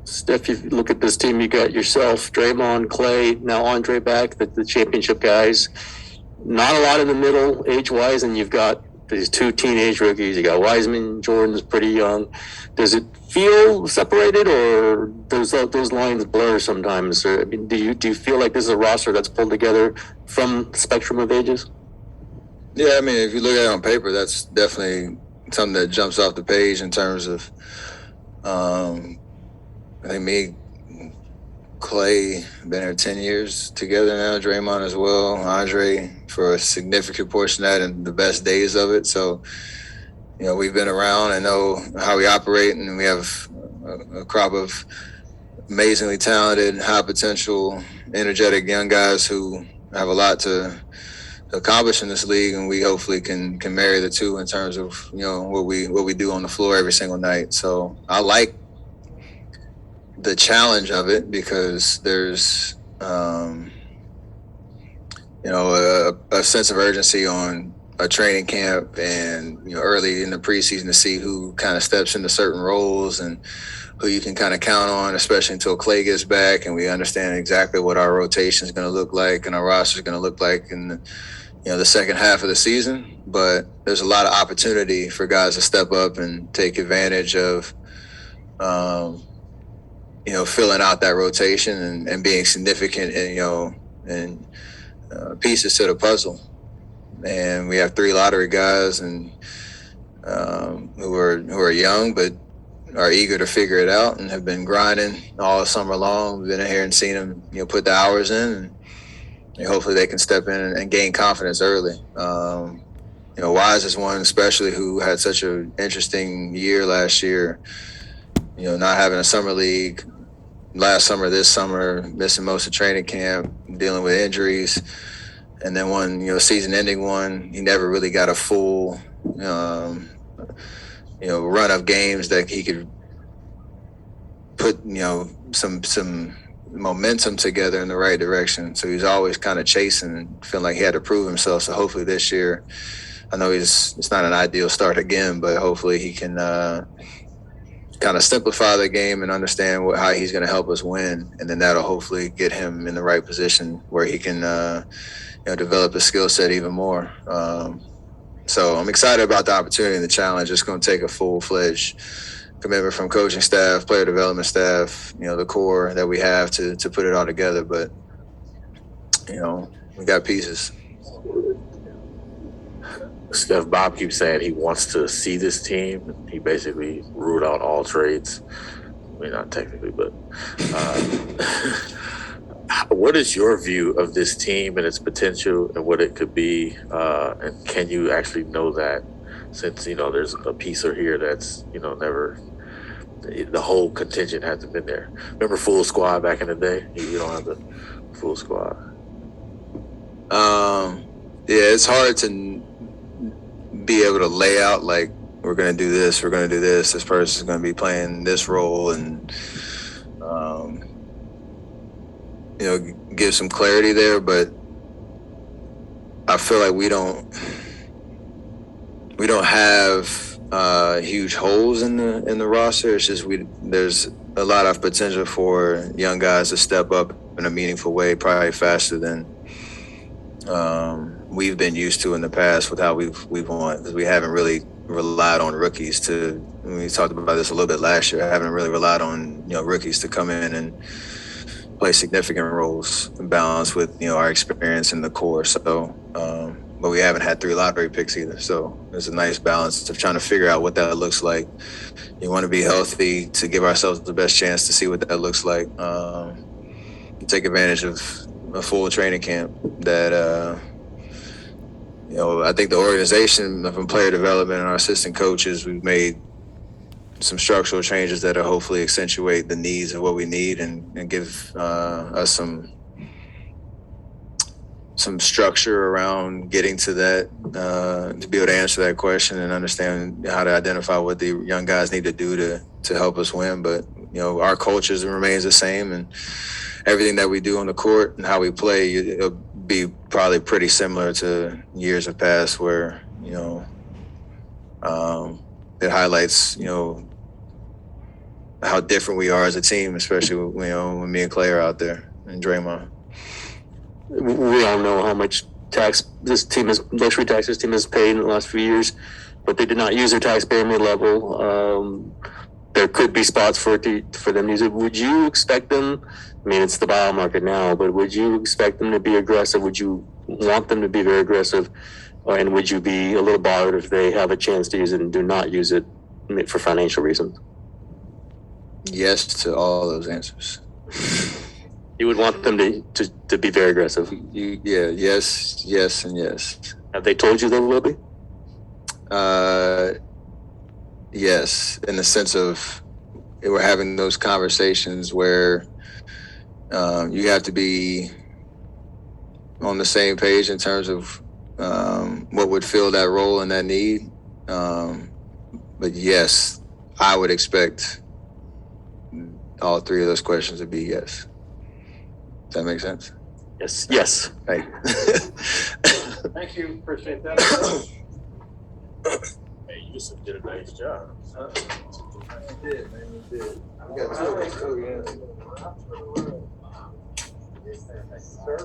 Steph, you look at this team, you got yourself, Draymond, Clay, now Andre back, the championship guys. Not a lot in the middle age-wise, and you've got these two teenage rookies. You got Wiseman, Jordan's pretty young. Does it feel separated, or does those lines blur sometimes? Or, I mean, do you feel like this is a roster that's pulled together from the spectrum of ages? Yeah, I mean, if you look at it on paper, that's definitely something that jumps off the page in terms of, I think me, Clay, been here 10 years together now, Draymond as well, Andre for a significant portion of that and the best days of it. So, we've been around and know how we operate, and we have a crop of amazingly talented, high potential, energetic young guys who have a lot to accomplish in this league, and we hopefully can marry the two in terms of what we do on the floor every single night. So I like the challenge of it because there's a sense of urgency on a training camp and early in the preseason to see who kind of steps into certain roles and who you can kind of count on, especially until Clay gets back and we understand exactly what our rotation is going to look like and our roster is going to look like in the second half of the season. But there's a lot of opportunity for guys to step up and take advantage of filling out that rotation and being significant and pieces to the puzzle. And we have 3 lottery guys and who are young but are eager to figure it out and have been grinding all summer long. We've been in here and seen them put the hours in, and hopefully they can step in and gain confidence early. Wise is one especially who had such an interesting year last year. Not having a summer league last summer, this summer, missing most of training camp, dealing with injuries. And then one, season-ending one, he never really got a full, run of games that he could put, some momentum together in the right direction. So he's always kind of chasing and feeling like he had to prove himself. So hopefully this year, I know it's not an ideal start again, but hopefully he can kind of simplify the game and understand how he's going to help us win. And then that'll hopefully get him in the right position where he can, develop the skill set even more. So I'm excited about the opportunity and the challenge. It's going to take a full-fledged commitment from coaching staff, player development staff, the core that we have to put it all together. But, we got pieces. Steph, Bob keeps saying he wants to see this team. He basically ruled out all trades. I mean, not technically, but what is your view of this team and its potential and what it could be? And can you actually know that since, there's a piece or here that's, never, the whole contingent hasn't been there. Remember full squad back in the day? You don't have the full squad. Yeah, it's hard to be able to lay out like we're going to do this, this person's going to be playing this role and, give some clarity there. But I feel like we don't have huge holes in the roster. It's just there's a lot of potential for young guys to step up in a meaningful way, probably faster than we've been used to in the past with how we've won, because we haven't really relied on rookies to. We talked about this a little bit last year. I haven't really relied on rookies to come in and play significant roles in balance with our experience in the core. So, but we haven't had 3 lottery picks either. So there's a nice balance of trying to figure out what that looks like. You want to be healthy to give ourselves the best chance to see what that looks like. Take advantage of a full training camp that, I think the organization from player development and our assistant coaches, we've made some structural changes that will hopefully accentuate the needs of what we need and give us some structure around getting to that, to be able to answer that question and understand how to identify what the young guys need to do to help us win. But, our culture remains the same, and everything that we do on the court and how we play, it'll be probably pretty similar to years of past where, it highlights, how different we are as a team, especially when me and Clay are out there and Draymond. We all know how much tax luxury tax this team has paid in the last few years, but they did not use their tax pyramid level. There could be spots for them to use it. Would you expect them? I mean, it's the buyout market now, but would you expect them to be aggressive? Would you want them to be very aggressive? And would you be a little bothered if they have a chance to use it and do not use it for financial reasons? Yes to all those answers. You would want them to be very aggressive? Yeah, yes, and yes. Have they told you they will be? Yes, in the sense of we're having those conversations where you have to be on the same page in terms of what would fill that role and that need. But yes, I would expect all three of those questions to be yes. Does that make sense? Yes. Right. Thank you. Appreciate that. Hey, you just did a nice job. You did, man. You did. We got two of us too, yeah. Sir?